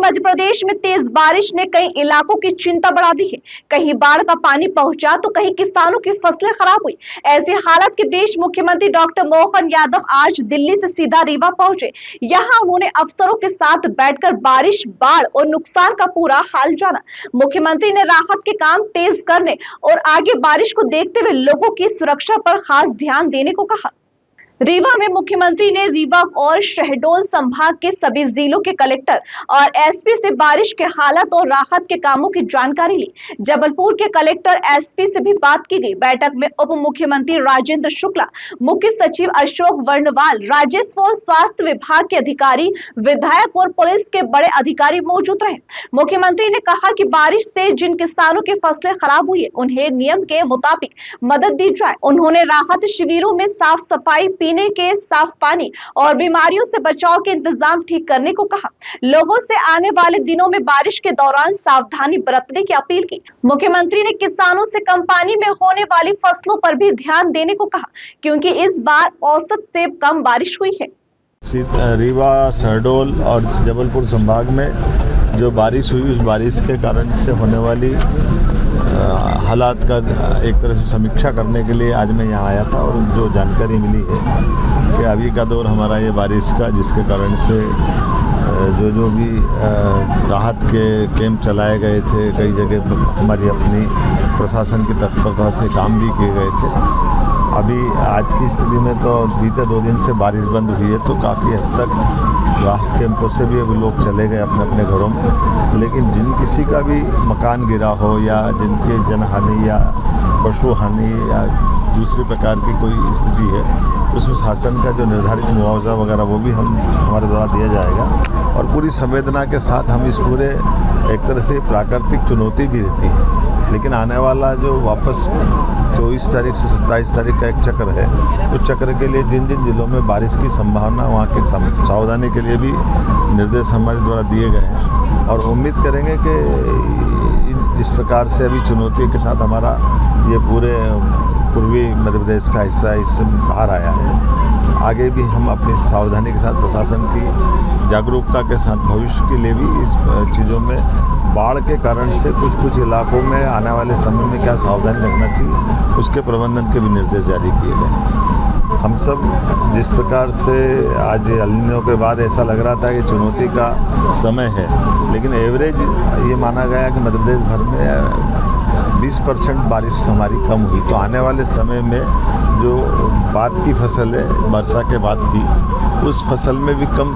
मध्य प्रदेश में तेज बारिश ने कई इलाकों की चिंता बढ़ा दी है। कहीं बाढ़ का पानी पहुंचा तो कहीं किसानों की फसलें खराब हुई। ऐसे हालात के बीच मुख्यमंत्री डॉक्टर मोहन यादव आज दिल्ली से सीधा रीवा पहुंचे। यहां उन्होंने अफसरों के साथ बैठकर बारिश, बाढ़ और नुकसान का पूरा हाल जाना। मुख्यमंत्री ने राहत के काम तेज करने और आगे बारिश को देखते हुए लोगों की सुरक्षा पर खास ध्यान देने को कहा। रीवा में मुख्यमंत्री ने रीवा और शहडोल संभाग के सभी जिलों के कलेक्टर और एसपी से बारिश के हालात और राहत के कामों की जानकारी ली। जबलपुर के कलेक्टर एसपी से भी बात की गई। बैठक में उप मुख्यमंत्री राजेंद्र शुक्ला, मुख्य सचिव अशोक वर्णवाल, राजस्व और स्वास्थ्य विभाग के अधिकारी, विधायक और पुलिस के बड़े अधिकारी मौजूद रहे। मुख्यमंत्री ने कहा कि बारिश से जिन किसानों की फसलें खराब हुई है, उन्हें नियम के मुताबिक मदद दी जाए। उन्होंने राहत शिविरों में साफ सफाई, पीने के साफ पानी और बीमारियों से बचाव के इंतजाम ठीक करने को कहा। लोगों से आने वाले दिनों में बारिश के दौरान सावधानी बरतने की अपील की। मुख्यमंत्री ने किसानों से कम पानी में होने वाली फसलों पर भी ध्यान देने को कहा, क्योंकि इस बार औसत से कम बारिश हुई है। रीवा, शहडोल और जबलपुर संभाग में जो बारिश हुई, उस बारिश के कारण से होने वाली हालात का एक तरह से समीक्षा करने के लिए आज मैं यहाँ आया था। और जो जानकारी मिली है कि अभी का दौर हमारा ये बारिश का, जिसके कारण से जो भी राहत के कैंप चलाए गए थे, कई जगह हमारी अपनी प्रशासन की तत्परता से काम भी किए गए थे। अभी आज की स्थिति में तो बीते 2 दिन से बारिश बंद हुई है, तो काफ़ी हद तक राहत कैंपों से भी अभी लोग चले गए अपने अपने घरों में। लेकिन जिन किसी का भी मकान गिरा हो या जिनके जनहानि या पशु हानि या दूसरी प्रकार की कोई स्थिति है, उसमें शासन का जो निर्धारित मुआवजा वगैरह वो भी हमारे द्वारा दिया जाएगा। और पूरी संवेदना के साथ हम इस पूरे एक तरह से प्राकृतिक चुनौती भी रहती है, लेकिन आने वाला जो वापस 24 तारीख से 27 तारीख का एक चक्र है, उस चक्र के लिए जिन जिन जिलों में बारिश की संभावना, वहाँ के सावधानी के लिए भी निर्देश हमारे द्वारा दिए गए हैं। और उम्मीद करेंगे कि जिस प्रकार से अभी चुनौती के साथ हमारा ये पूरे पूर्वी मध्य प्रदेश का हिस्सा इससे बाहर आया है, आगे भी हम अपनी सावधानी के साथ, प्रशासन की जागरूकता के साथ भविष्य के लिए भी इस चीज़ों में बाढ़ के कारण से कुछ इलाकों में आने वाले समय में क्या सावधानी रखना चाहिए, उसके प्रबंधन के भी निर्देश जारी किए गए। हम सब जिस प्रकार से आज एल नीनो के बाद ऐसा लग रहा था कि चुनौती का समय है, लेकिन एवरेज ये माना गया कि मध्य प्रदेश भर में 20% बारिश हमारी कम हुई। तो आने वाले समय में जो बाद की फसल है, वर्षा के बाद की, उस फसल में भी कम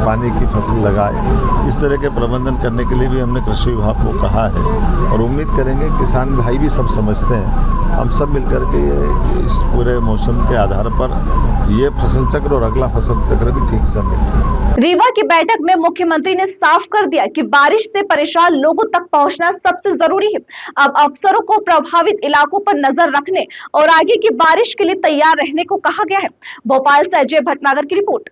पानी की फसल लगाए। इस तरह के प्रबंधन करने के लिए भी हमने कृषि विभाग को कहा है। और उम्मीद करेंगे किसान भाई भी सब समझते हैं, हम सब मिलकर के इस पूरे मौसम के आधार पर ये फसल चक्र और अगला फसल चक्र भी ठीक से मिले। रीवा की बैठक में मुख्यमंत्री ने साफ कर दिया कि बारिश से परेशान लोगों तक पहुंचना सबसे जरूरी है। अब अफसरों को प्रभावित इलाकों पर नजर रखने और आगे की बारिश के लिए तैयार रहने को कहा गया है। भोपाल से अजय भटनागर की रिपोर्ट।